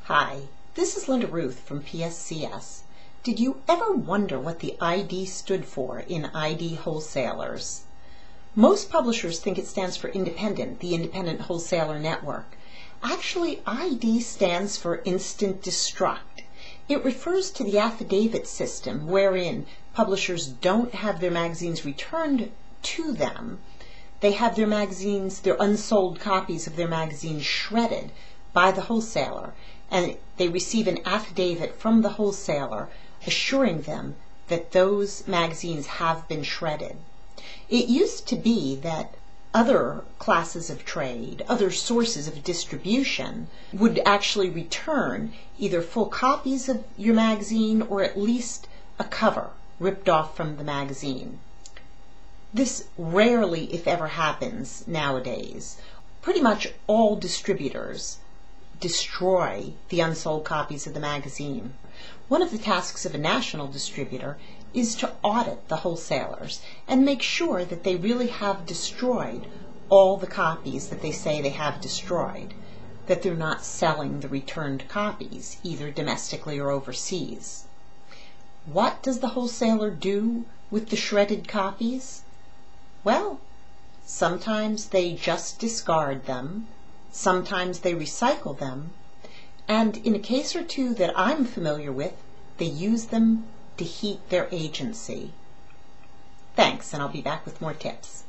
Hi, this is Linda Ruth from PSCS. Did you ever wonder what the ID stood for in ID Wholesalers? Most publishers think it stands for independent, the Independent Wholesaler Network. Actually, ID stands for Instant Destruct. It refers to the affidavit system wherein publishers don't have their magazines returned to them. They have their magazines, their unsold copies of their magazines shredded by the wholesaler, and they receive an affidavit from the wholesaler assuring them that those magazines have been shredded. It used to be that other classes of trade, other sources of distribution, would actually return either full copies of your magazine or at least a cover ripped off from the magazine. This rarely, if ever, happens nowadays. Pretty much all distributors destroy the unsold copies of the magazine. One of the tasks of a national distributor is to audit the wholesalers and make sure that they really have destroyed all the copies that they say they have destroyed, that they're not selling the returned copies, either domestically or overseas. What does the wholesaler do with the shredded copies? Well, sometimes they just discard them, sometimes they recycle them, and in a case or two that I'm familiar with, they use them to heat their agency. Thanks, and I'll be back with more tips.